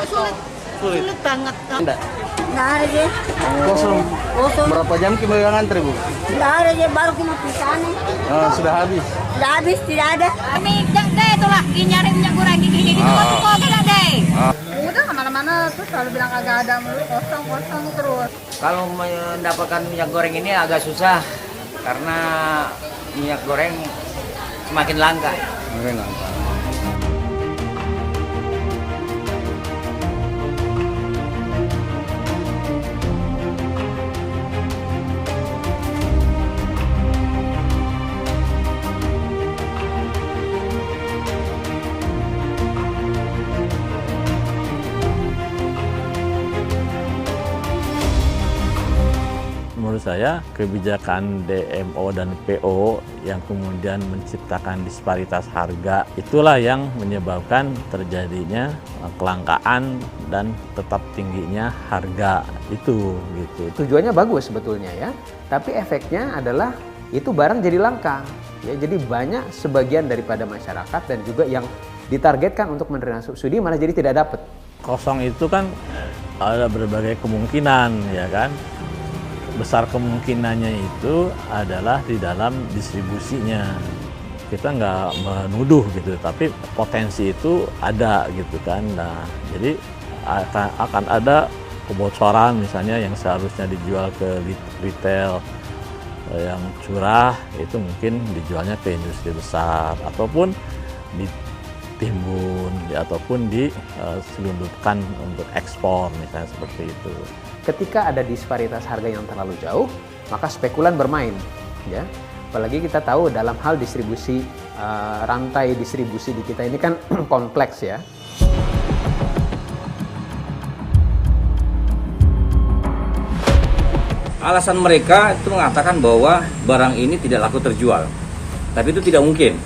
Sulit banget. Enggak. Nggak ada je. Kosong. Kosong. Berapa jam kita yang antri, Bu? Nggak ada je, baru kita pisah nih. Sudah habis. Udah habis, tidak ada. Kami deh itulah nyari minyak goreng gigi gitu kok ada deh. Udah kemana-mana terus selalu bilang kagak ada mulu, kosong terus. Kalau mendapatkan minyak goreng ini agak susah karena minyak goreng semakin langka. Menurut saya kebijakan DMO dan PO yang kemudian menciptakan disparitas harga itulah yang menyebabkan terjadinya kelangkaan dan tetap tingginya harga itu gitu. Tujuannya bagus sebetulnya ya, tapi efeknya adalah itu barang jadi langka. Ya, jadi banyak sebagian daripada masyarakat dan juga yang ditargetkan untuk menerima subsidi malah jadi tidak dapat. Kosong itu kan ada berbagai kemungkinan ya kan. Besar kemungkinannya itu adalah di dalam distribusinya. Kita nggak menuduh gitu, tapi potensi itu ada gitu kan. Nah, jadi akan ada kebocoran misalnya yang seharusnya dijual ke retail yang curah itu mungkin dijualnya ke industri besar ataupun ditimbun ataupun diselundupkan untuk ekspor misalnya seperti itu. Ketika ada disparitas harga yang terlalu jauh, maka spekulan bermain, ya. Apalagi kita tahu dalam hal distribusi, rantai distribusi di kita ini kan kompleks ya. Alasan mereka itu mengatakan bahwa barang ini tidak laku terjual. Tapi itu tidak mungkin.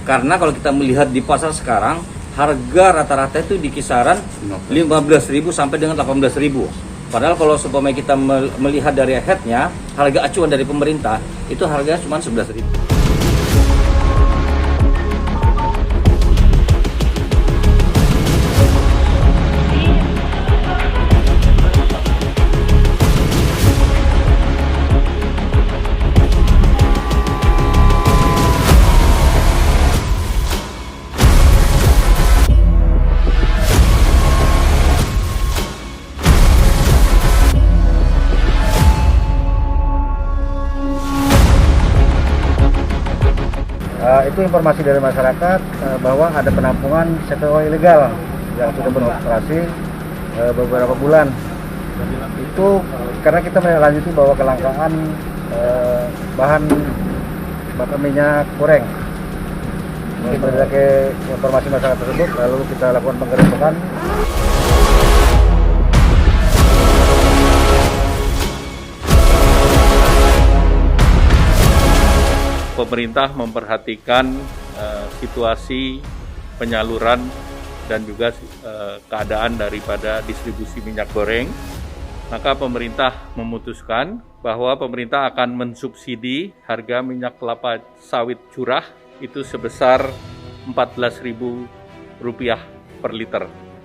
Karena kalau kita melihat di pasar sekarang, harga rata-rata itu di kisaran 15.000 sampai dengan 18.000. Padahal kalau seumpamanya kita melihat dari headnya, harga acuan dari pemerintah itu harganya cuma 11.000. Itu informasi dari masyarakat bahwa ada penampungan CPO ilegal yang sudah beroperasi beberapa bulan. Itu karena kita melanjuti bahwa kelangkaan bahan bakar minyak goreng. Berdasarkan informasi masyarakat tersebut, lalu kita lakukan penggerebekan. Pemerintah memperhatikan situasi penyaluran dan juga keadaan daripada distribusi minyak goreng, maka pemerintah memutuskan bahwa pemerintah akan mensubsidi harga minyak kelapa sawit curah itu sebesar Rp14.000 per liter.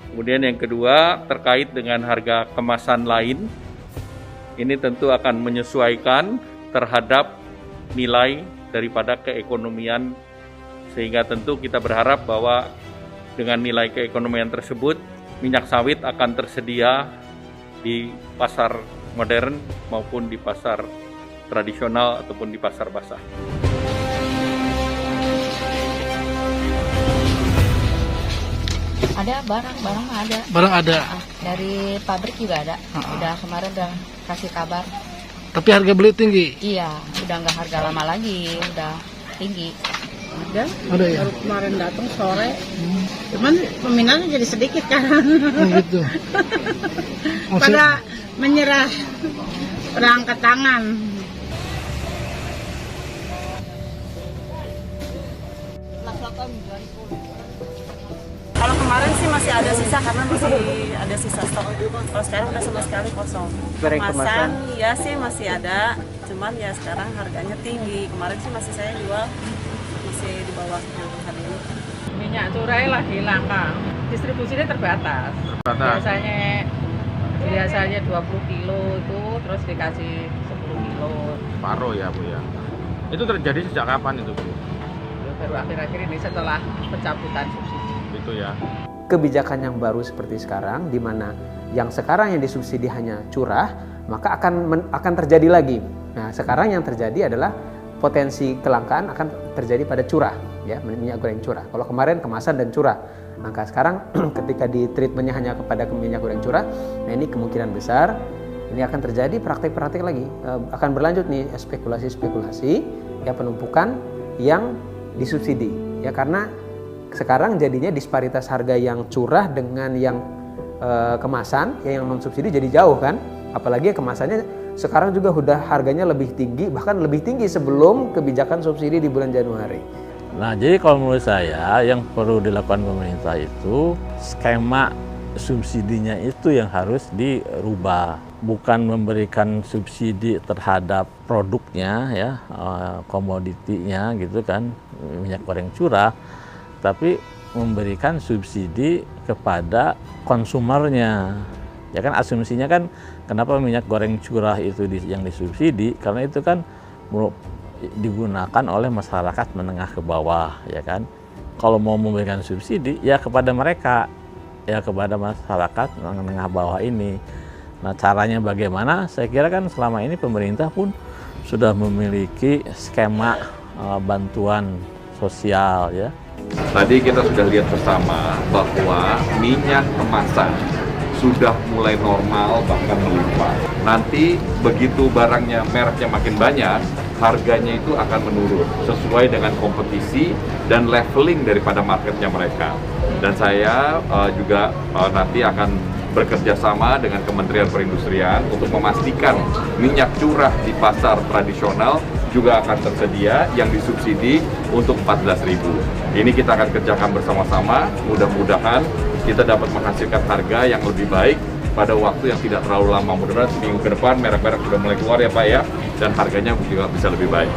Kemudian yang kedua terkait dengan harga kemasan lain, ini tentu akan menyesuaikan terhadap nilai daripada keekonomian, sehingga tentu kita berharap bahwa dengan nilai keekonomian tersebut minyak sawit akan tersedia di pasar modern maupun di pasar tradisional ataupun di pasar basah. Ada barang ada. Barang ada. Dari pabrik juga ada. Udah kemarin udah kasih kabar. Tapi harga beli tinggi. Iya, udah nggak harga lama lagi, udah tinggi. Ada ya. Baru kemarin datang sore. Cuman peminatnya jadi sedikit kan. Gitu. Pada menyerah, pada angkat tangan. Kalau kemarin sih masih ada sisa karena masih ada sisa stok. Kalau sekarang udah sama sekali kosong. Kemasan ya sih masih ada, cuman ya sekarang harganya tinggi. Kemarin sih masih saya jual masih di bawah yang hari ini. Minyak curah lagi langka. distribusinya terbatas. Biasanya 20 kilo itu terus dikasih 10 kilo. Separuh ya Bu ya. Itu terjadi sejak kapan itu Bu? Baru akhir-akhir ini setelah pencabutan subsidi. Itu ya. Kebijakan yang baru seperti sekarang, di mana yang sekarang yang disubsidi hanya curah, maka akan terjadi lagi. Nah, sekarang yang terjadi adalah potensi kelangkaan akan terjadi pada curah, ya, minyak goreng curah. Kalau kemarin kemasan dan curah, maka sekarang ketika di treatmentnya hanya kepada minyak goreng curah, nah ini kemungkinan besar ini akan terjadi praktik-praktik lagi, akan berlanjut nih spekulasi-spekulasi, ya, penumpukan yang disubsidi, ya, karena sekarang jadinya disparitas harga yang curah dengan yang kemasan, ya, yang non subsidi jadi jauh kan, apalagi kemasannya sekarang juga udah harganya lebih tinggi, bahkan lebih tinggi sebelum kebijakan subsidi di bulan Januari. Nah, jadi kalau menurut saya yang perlu dilakukan pemerintah itu skema subsidinya itu yang harus dirubah, bukan memberikan subsidi terhadap produknya, ya, komoditinya gitu kan, minyak goreng curah, tapi memberikan subsidi kepada konsumernya. Ya kan, asumsinya kan kenapa minyak goreng curah itu yang disubsidi, karena itu kan digunakan oleh masyarakat menengah ke bawah, ya kan. Kalau mau memberikan subsidi ya kepada mereka, ya kepada masyarakat menengah bawah ini. Nah, caranya bagaimana? Saya kira kan selama ini pemerintah pun sudah memiliki skema bantuan sosial, ya. Tadi kita sudah lihat bersama bahwa minyak kemasan sudah mulai normal, bahkan melimpah. Nanti begitu barangnya, mereknya makin banyak, harganya itu akan menurun sesuai dengan kompetisi dan leveling daripada marketnya mereka. Dan saya juga nanti akan bekerja sama dengan Kementerian Perindustrian untuk memastikan minyak curah di pasar tradisional juga akan tersedia yang disubsidi untuk 14.000. Ini kita akan kerjakan bersama-sama, mudah-mudahan kita dapat menghasilkan harga yang lebih baik pada waktu yang tidak terlalu lama. Mudah-mudahan seminggu ke depan merek-merek sudah mulai keluar ya Pak ya, dan harganya juga bisa lebih baik.